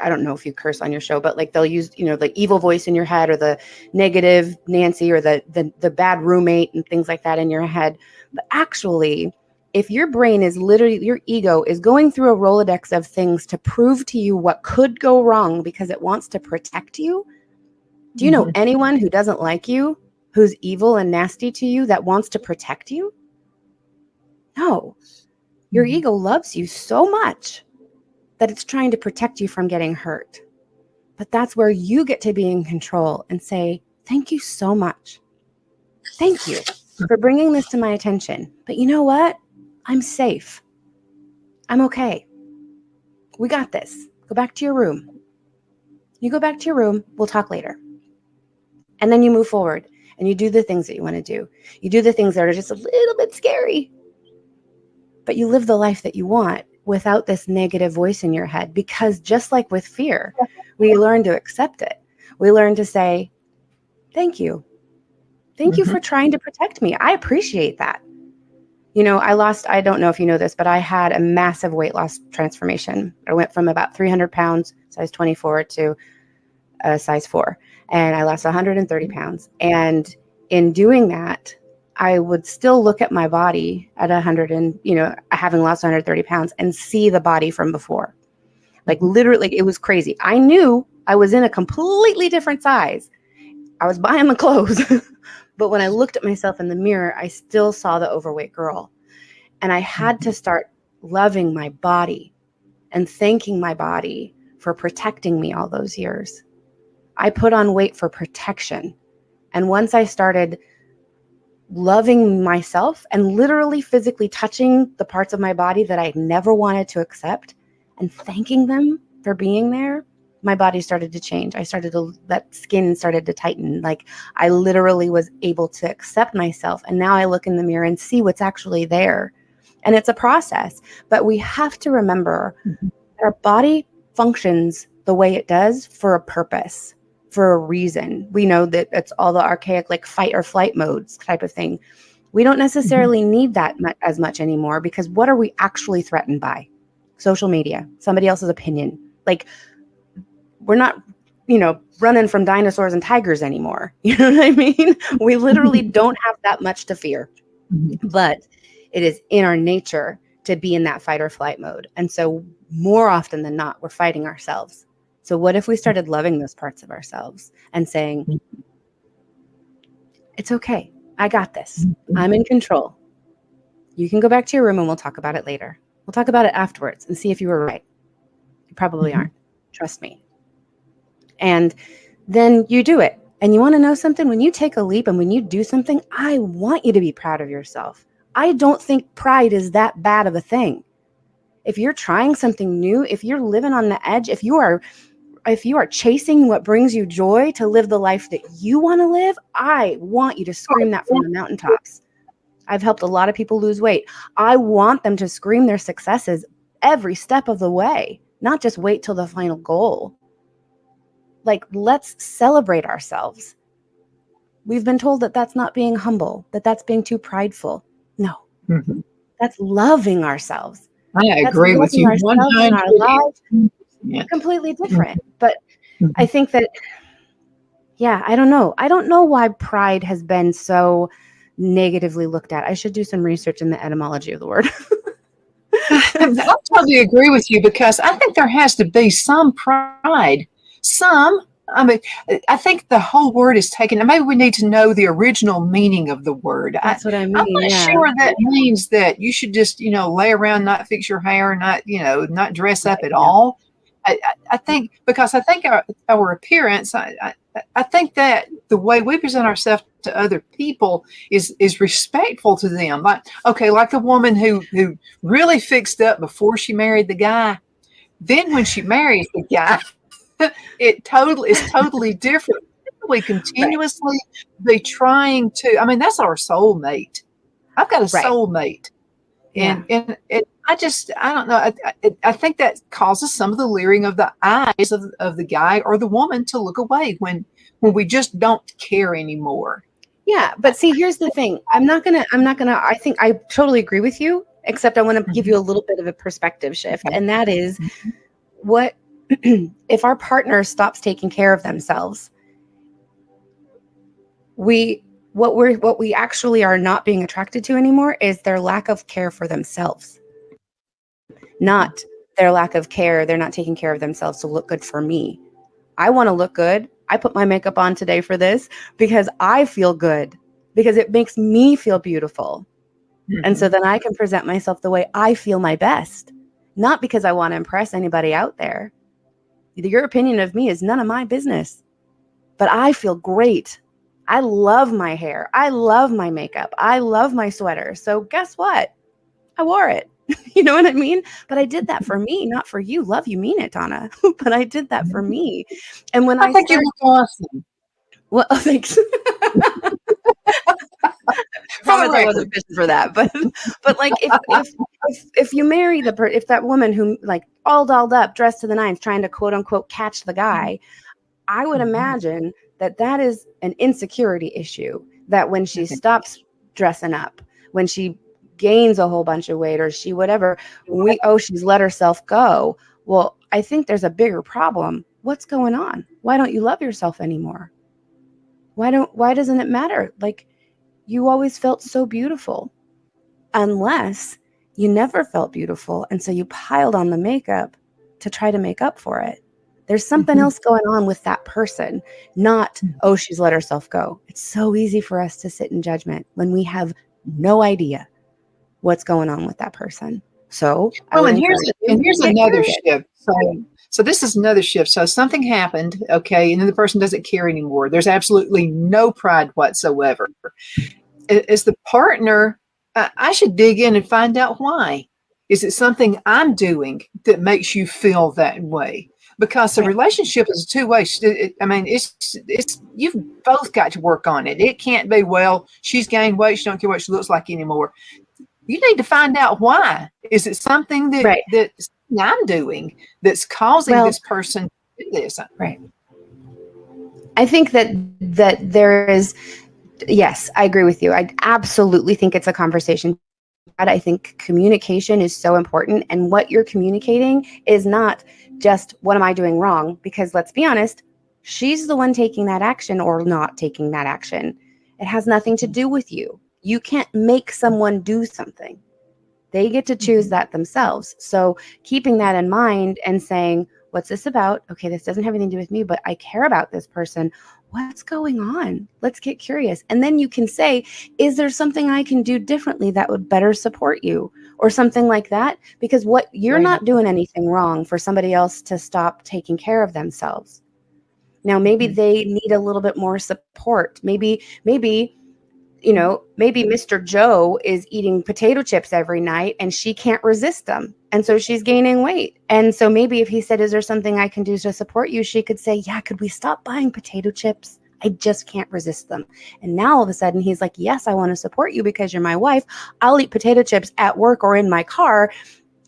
I don't know if you curse on your show, but like they'll use, the evil voice in your head, or the negative Nancy, or the bad roommate and things like that in your head. But actually, if your brain is literally, your ego is going through a Rolodex of things to prove to you what could go wrong because it wants to protect you. Do you know anyone who doesn't like you, who's evil and nasty to you, that wants to protect you? No. Your ego loves you so much that it's trying to protect you from getting hurt. But that's where you get to be in control and say, thank you so much. Thank you for bringing this to my attention. But you know what? I'm safe. I'm okay. We got this. Go back to your room. You go back to your room. We'll talk later. And then you move forward and you do the things that you want to do. You do the things that are just a little bit scary. But you live the life that you want without this negative voice in your head, because just like with fear, we learn to accept it. We learn to say, thank you. Thank you for trying to protect me. I appreciate that. I don't know if you know this, but I had a massive weight loss transformation. I went from about 300 pounds, size 24, to a size 4. And I lost 130 pounds. And in doing that, I would still look at my body at 100 and, having lost 130 pounds and see the body from before. Like literally, it was crazy. I knew I was in a completely different size. I was buying the clothes. But when I looked at myself in the mirror, I still saw the overweight girl. And I had to start loving my body and thanking my body for protecting me all those years. I put on weight for protection. And once I started loving myself and literally physically touching the parts of my body that I never wanted to accept and thanking them for being there, my body started to change. That skin started to tighten. Like I literally was able to accept myself. And now I look in the mirror and see what's actually there. And it's a process, but we have to remember our body functions the way it does for a purpose, for a reason. We know that it's all the archaic, like fight or flight modes type of thing. We don't necessarily need that as much anymore, because what are we actually threatened by? Social media, somebody else's opinion. Like we're not, running from dinosaurs and tigers anymore. You know what I mean? We literally don't have that much to fear, but it is in our nature to be in that fight or flight mode. And so more often than not, we're fighting ourselves. So what if we started loving those parts of ourselves and saying, it's okay. I got this. I'm in control. You can go back to your room and we'll talk about it later. We'll talk about it afterwards and see if you were right. You probably aren't. Trust me. And then you do it. And you want to know something? When you take a leap and when you do something, I want you to be proud of yourself. I don't think pride is that bad of a thing. If you're trying something new, if you're living on the edge, if you are chasing what brings you joy to live the life that you want to live, I want you to scream that from the mountaintops. I've helped a lot of people lose weight. I want them to scream their successes every step of the way, not just wait till the final goal. Like, let's celebrate ourselves. We've been told that that's not being humble, that that's being too prideful. No, that's loving ourselves. I agree with you. 100%. Completely different. But I think that, I don't know. I don't know why pride has been so negatively looked at. I should do some research in the etymology of the word. I totally agree with you, because I think there has to be some pride. I think the whole word is taken. And maybe we need to know the original meaning of the word. That's what I mean. I'm not sure that means that you should just, lay around, not fix your hair, not dress up at all. I think, because I think our appearance, I think that the way we present ourselves to other people is respectful to them. Like the woman who really fixed up before she married the guy. Then when she marries the guy, it's totally different. We continuously be trying to, that's our soulmate. I've got a soulmate. And I don't know. I think that causes some of the leering of the eyes of the guy or the woman to look away when we just don't care anymore. Yeah. But see, here's the thing. I think I totally agree with you, except I want to give you a little bit of a perspective shift. And that is what, if our partner stops taking care of themselves, what we actually are not being attracted to anymore is their lack of care for themselves. Not their lack of care. They're not taking care of themselves to look good for me. I want to look good. I put my makeup on today for this because I feel good, because it makes me feel beautiful. And so then I can present myself the way I feel my best, not because I want to impress anybody out there. Your opinion of me is none of my business, but I feel great. I love my hair. I love my makeup. I love my sweater. So guess what? I wore it. You know what I mean? But I did that for me, not for you. Love, you mean it, Donna. But I did that for me. And when I think you look awesome. Well, thanks. Promise I wasn't fishing for that, but like if you marry if that woman who like all dolled up, dressed to the nines, trying to quote unquote catch the guy, I would imagine that is an insecurity issue. That when she stops dressing up, when she gains a whole bunch of weight, or she whatever, she's let herself go. Well, I think there's a bigger problem. What's going on? Why don't you love yourself anymore? Why doesn't it matter? Like, you always felt so beautiful, unless you never felt beautiful. And so you piled on the makeup to try to make up for it. There's something else going on with that person, not, she's let herself go. It's so easy for us to sit in judgment when we have no idea what's going on with that person. So, here's another shift. So this is another shift. So something happened, okay, and then the person doesn't care anymore. There's absolutely no pride whatsoever. As the partner, I should dig in and find out why. Is it something I'm doing that makes you feel that way? because the Right. relationship is a two-way. I mean, it's you've both got to work on it. It can't be, well, she's gained weight, she don't care what she looks like anymore. You need to find out why. Is it something Right. that I'm doing that's causing Well, this person to do this? right. I think that there is, yes, I agree with you. I absolutely think it's a conversation. I think communication is so important, and what you're communicating is not just what am I doing wrong, because let's be honest, she's the one taking that action or not taking that action. It has nothing to do with you. You can't make someone do something. They get to choose that themselves. So keeping that in mind and saying, what's this about? Okay, this doesn't have anything to do with me, but I care about this person. What's going on? Let's get curious. And then you can say, is there something I can do differently that would better support you, or something like that? Because what you're Right. not doing anything wrong for somebody else to stop taking care of themselves. Now, maybe they need a little bit more support. Maybe Mr. Joe is eating potato chips every night and she can't resist them. And so she's gaining weight. And so maybe if he said, is there something I can do to support you? She could say, yeah, could we stop buying potato chips? I just can't resist them. And now all of a sudden he's like, yes, I want to support you because you're my wife. I'll eat potato chips at work or in my car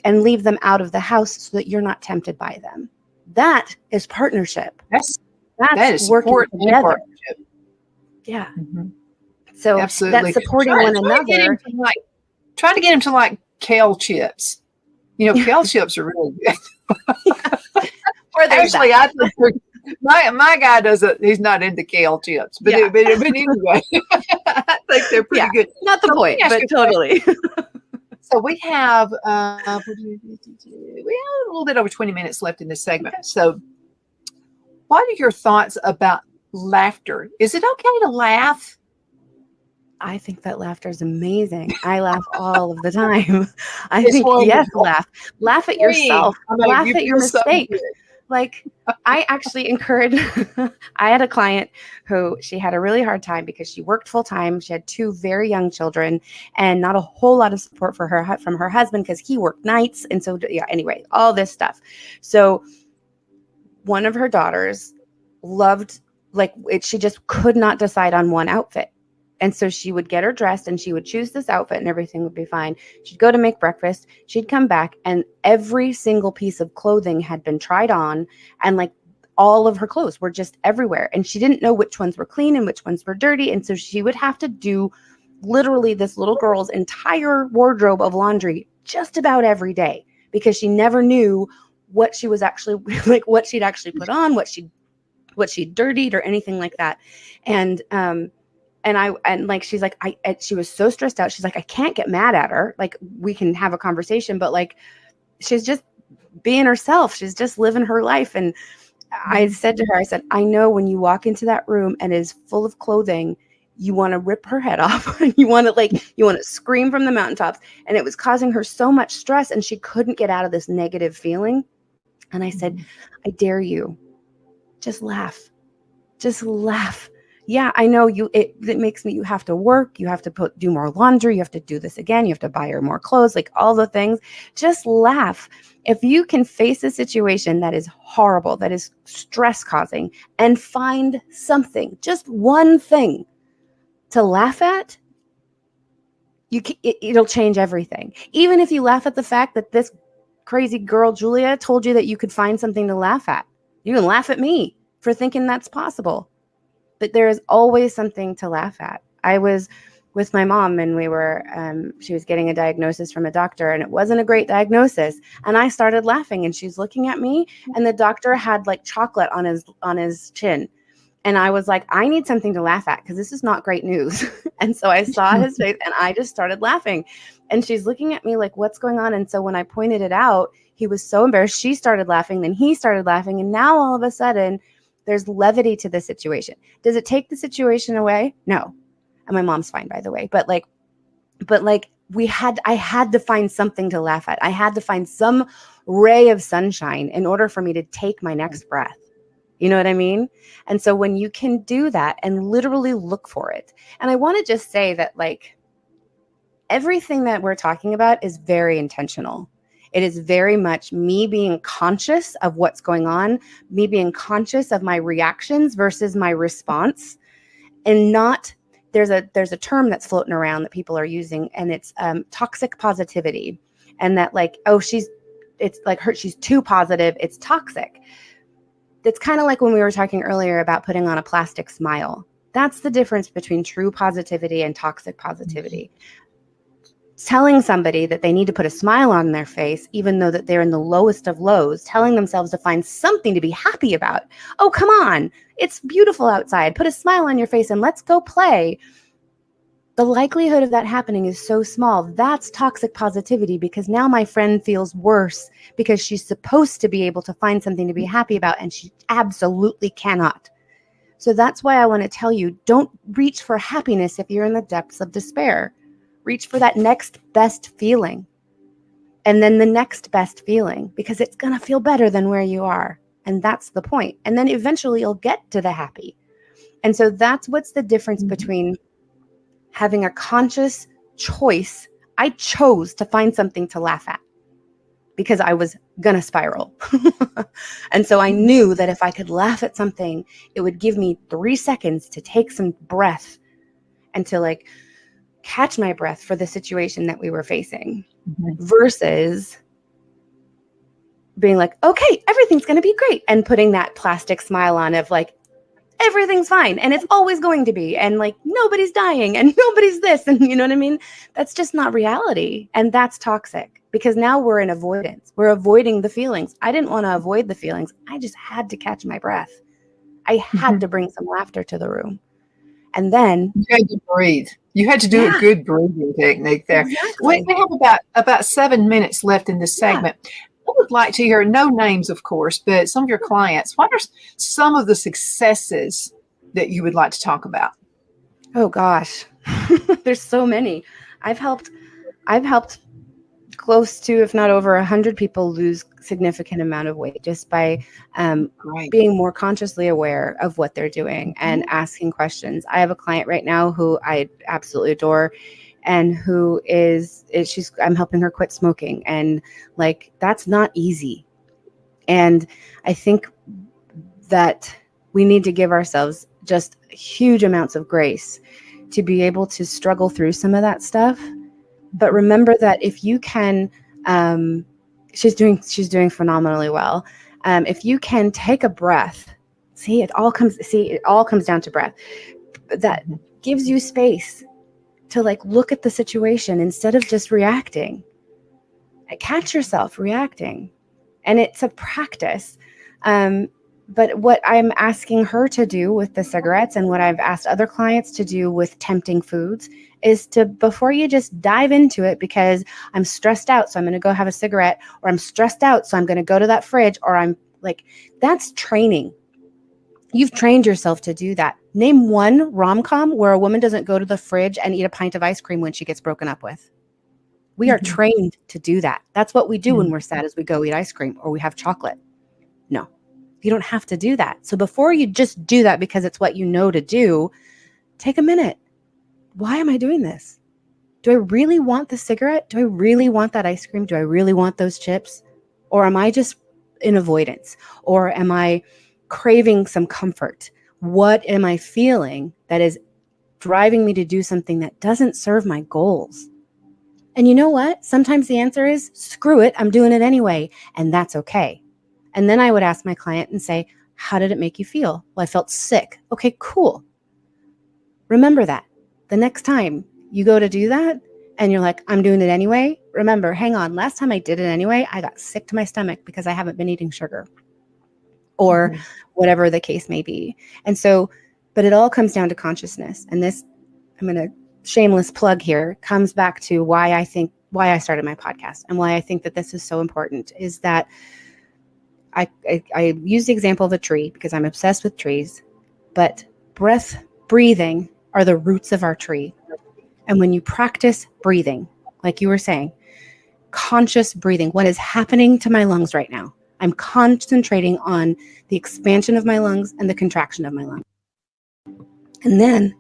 and leave them out of the house so that you're not tempted by them. That is partnership. That is working support and together. partnership. Yeah. Mm-hmm. So Absolutely. that's supporting one another. Trying to get him to like kale chips. Kale chips are really good. Or Actually, I think my guy doesn't. He's not into kale chips, but anyway, I think they're pretty good. Not the point, but totally. So we have a little bit over 20 minutes left in this segment. So, what are your thoughts about laughter? Is it okay to laugh? I think that laughter is amazing. I laugh all of the time. It's think, wonderful. yes, laugh at yourself, laugh at your mistakes. Like, I actually encourage, I had a client who she had a really hard time because she worked full time. She had 2 very young children and not a whole lot of support from her husband because he worked nights. And so, anyway, all this stuff. So one of her daughters loved, she just could not decide on one outfit. And so she would get her dressed and she would choose this outfit and everything would be fine. She'd go to make breakfast. She'd come back and every single piece of clothing had been tried on, and all of her clothes were just everywhere. And she didn't know which ones were clean and which ones were dirty. And so she would have to do literally this little girl's entire wardrobe of laundry just about every day because she never knew what she was actually what she'd actually put on, what she'd dirtied or anything like that. And she's like, she was so stressed out. She's like, I can't get mad at her. Like, we can have a conversation, but she's just being herself. She's just living her life. And I said to her, I know when you walk into that room and is full of clothing, you want to rip her head off. you want to scream from the mountaintops. And it was causing her so much stress and she couldn't get out of this negative feeling. And I said, I dare you. Just laugh. Just laugh. Yeah, I know it makes me, you have to work, you have to do more laundry, you have to do this again, you have to buy her more clothes, all the things. Just laugh. If you can face a situation that is horrible, that is stress causing, and find something, just one thing to laugh at, it'll change everything. Even if you laugh at the fact that this crazy girl, Julia, told you that you could find something to laugh at. You can laugh at me for thinking that's possible. But there is always something to laugh at. I was with my mom and she was getting a diagnosis from a doctor and it wasn't a great diagnosis. And I started laughing and she's looking at me and the doctor had chocolate on his chin. And I was like, I need something to laugh at because this is not great news. And so I saw his face and I just started laughing. And she's looking at me like, what's going on? And so when I pointed it out, he was so embarrassed. She started laughing, then he started laughing. And now all of a sudden, there's levity to the situation. Does it take the situation away? No. And my mom's fine, by the way. But I had to find something to laugh at. I had to find some ray of sunshine in order for me to take my next breath. You know what I mean? And so when you can do that and literally look for it. And I want to just say that everything that we're talking about is very intentional. It is very much me being conscious of what's going on, me being conscious of my reactions versus my response, and not there's a term that's floating around that people are using, and it's toxic positivity, and that like, oh, she's too positive, it's toxic. It's kind of like when we were talking earlier about putting on a plastic smile. That's the difference between true positivity and toxic positivity. Telling somebody that they need to put a smile on their face, even though that they're in the lowest of lows, telling themselves to find something to be happy about. Oh, come on. It's beautiful outside. Put a smile on your face and let's go play. The likelihood of that happening is so small. That's toxic positivity, because now my friend feels worse because she's supposed to be able to find something to be happy about and she absolutely cannot. So that's why I want to tell you, don't reach for happiness if you're in the depths of despair. Reach for that next best feeling, and then the next best feeling, because it's going to feel better than where you are. And that's the point. And then eventually you'll get to the happy. And so that's what's the difference between having a conscious choice. I chose to find something to laugh at because I was going to spiral. And so I knew that if I could laugh at something, it would give me 3 seconds to take some breath and to like catch my breath for the situation that we were facing, versus being like, okay, everything's going to be great, and putting that plastic smile on of like, everything's fine and it's always going to be, and like nobody's dying and nobody's this, and you know what I mean? That's just not reality, and that's toxic, because now we're in avoidance. We're avoiding the feelings. I didn't want to avoid the feelings. I just had to catch my breath. I had to bring some laughter to the room. And then you had to breathe. You had to do a good breathing technique there. Exactly. We have about 7 minutes left in this segment. I would like to hear, no names, of course, but some of your clients. What are some of the successes that you would like to talk about? Oh gosh, there's so many. I've helped close to, if not over 100 people lose significant amount of weight just by being more consciously aware of what they're doing and asking questions. I have a client right now who I absolutely adore, and who I'm helping her quit smoking, and like, that's not easy. And I think that we need to give ourselves just huge amounts of grace to be able to struggle through some of that stuff. But remember that if you can, she's doing phenomenally well. If you can take a breath, it all comes down to breath. That gives you space to like look at the situation instead of just reacting. Catch yourself reacting, and it's a practice. But what I'm asking her to do with the cigarettes, and what I've asked other clients to do with tempting foods, is to, before you just dive into it because I'm stressed out, so I'm going to go have a cigarette, or I'm stressed out, so I'm going to go to that fridge, or I'm like, that's training. You've trained yourself to do that. Name one rom-com where a woman doesn't go to the fridge and eat a pint of ice cream when she gets broken up with. We are trained to do that. That's what we do when we're sad, is we go eat ice cream or we have chocolate. No. You don't have to do that. So before you just do that because it's what you know to do, take a minute. Why am I doing this? Do I really want the cigarette? Do I really want that ice cream? Do I really want those chips? Or am I just in avoidance? Or am I craving some comfort? What am I feeling that is driving me to do something that doesn't serve my goals? And you know what? Sometimes the answer is, screw it, I'm doing it anyway. And that's okay. And then I would ask my client and say, how did it make you feel? Well, I felt sick. Okay, cool. Remember that. The next time you go to do that and you're like, I'm doing it anyway, remember, hang on, last time I did it anyway, I got sick to my stomach because I haven't been eating sugar, or whatever the case may be. And so, but it all comes down to consciousness. And this, I'm going to shameless plug here, comes back to why I started my podcast, and why I think that this is so important, is that I use the example of a tree because I'm obsessed with trees, but breathing are the roots of our tree. And when you practice breathing, like you were saying, conscious breathing, what is happening to my lungs right now? I'm concentrating on the expansion of my lungs and the contraction of my lungs. And then,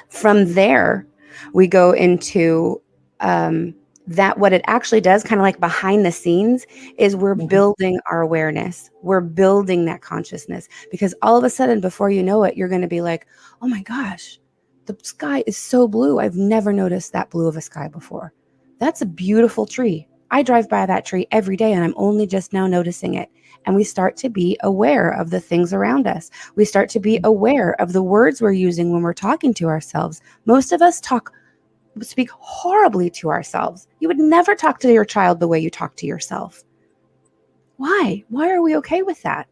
from there, we go into that what it actually does, kind of like behind the scenes, is we're building our awareness. We're building that consciousness, because all of a sudden, before you know it, you're going to be like, oh my gosh, the sky is so blue. I've never noticed that blue of a sky before. That's a beautiful tree. I drive by that tree every day and I'm only just now noticing it. And we start to be aware of the things around us. We start to be aware of the words we're using when we're talking to ourselves. Most of us speak horribly to ourselves. You would never talk to your child the way you talk to yourself. Why? Why are we okay with that?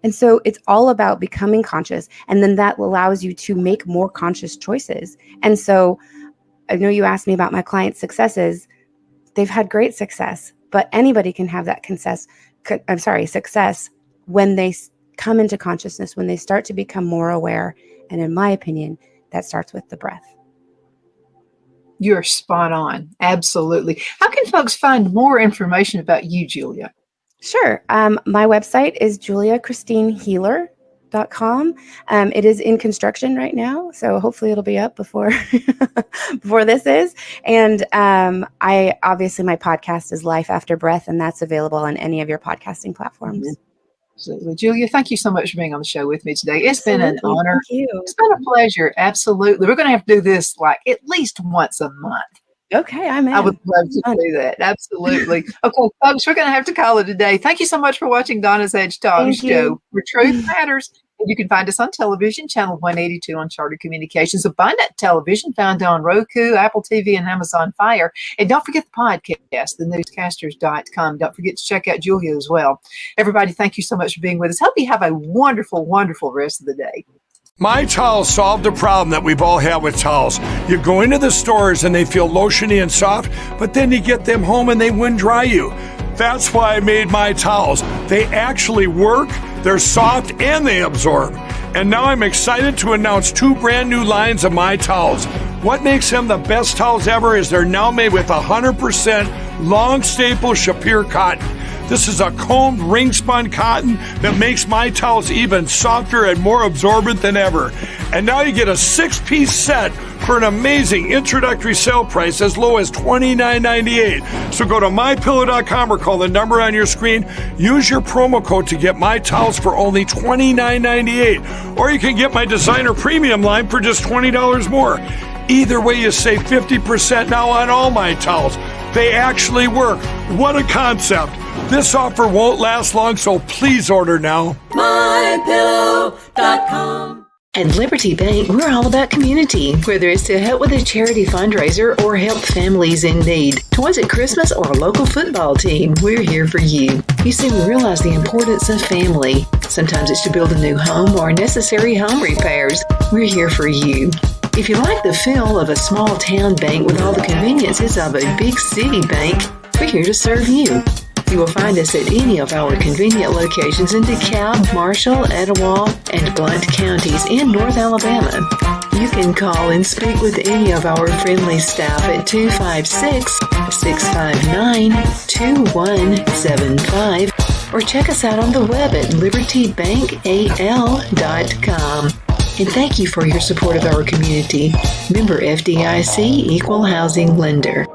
And so it's all about becoming conscious. And then that allows you to make more conscious choices. And so I know you asked me about my clients' successes. They've had great success, but anybody can have that success when they come into consciousness, when they start to become more aware. And in my opinion, that starts with the breath. You're spot on. Absolutely. How can folks find more information about you, Julia? Sure. My website is juliachristinehealer.com. It is in construction right now, so hopefully it'll be up before this is. And my podcast is Life After Breath, and that's available on any of your podcasting platforms. Mm-hmm. Absolutely. Julia, thank you so much for being on the show with me today. It's been an honor. Thank you. It's been a pleasure. Absolutely. We're going to have to do this like at least once a month. Okay, I'm in. I would love to do that. Absolutely. Okay, folks, we're going to have to call it a day. Thank you so much for watching Donna's Edge Talk Show, where truth matters. And you can find us on television, channel 182 on Charter Communications, Abundant Television, found on Roku, Apple TV, and Amazon Fire. And don't forget the podcast, thenewscasters.com. Don't forget to check out Julia as well. Everybody, thank you so much for being with us. Hope you have a wonderful, wonderful rest of the day. My Towels solved a problem that we've all had with towels. You go into the stores and they feel lotiony and soft, but then you get them home and they wind dry you. That's why I made My Towels. They actually work, they're soft, and they absorb. And now I'm excited to announce 2 brand new lines of My Towels. What makes them the best towels ever is they're now made with 100% long staple Shapir cotton. This is a combed ring spun cotton that makes My Towels even softer and more absorbent than ever. And now you get a 6-piece set for an amazing introductory sale price as low as $29.98. So go to MyPillow.com or call the number on your screen. Use your promo code to get My Towels for only $29.98. Or you can get my designer premium line for just $20 more. Either way, you save 50% now on all My Towels. They actually work. What a concept. This offer won't last long, so please order now. MyPillow.com. At Liberty Bank, we're all about community, whether it's to help with a charity fundraiser or help families in need. Toys at Christmas or a local football team, we're here for you. You see, we realize the importance of family. Sometimes it's to build a new home or necessary home repairs. We're here for you. If you like the feel of a small town bank with all the conveniences of a big city bank, we're here to serve you. You will find us at any of our convenient locations in DeKalb, Marshall, Etowah, and Blount counties in North Alabama. You can call and speak with any of our friendly staff at 256-659-2175 or check us out on the web at libertybankal.com. And thank you for your support of our community. Member FDIC, Equal Housing Lender.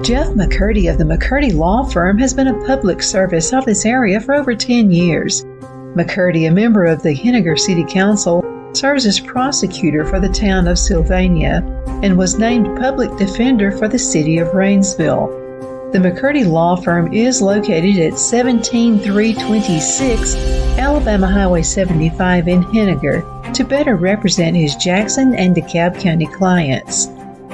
Jeff McCurdy of the McCurdy Law Firm has been a public service of this area for over 10 years. McCurdy, a member of the Henniger City Council, serves as prosecutor for the town of Sylvania and was named public defender for the city of Rainsville. The McCurdy Law Firm is located at 17326 Alabama Highway 75 in Henniger to better represent his Jackson and DeKalb County clients.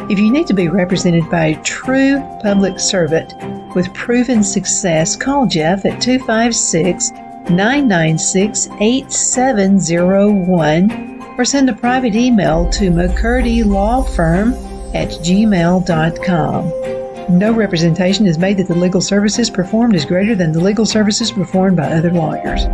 If you need to be represented by a true public servant with proven success, call Jeff at 256-996-8701 or send a private email to mccurdylawfirm@gmail.com. No representation is made that the legal services performed is greater than the legal services performed by other lawyers.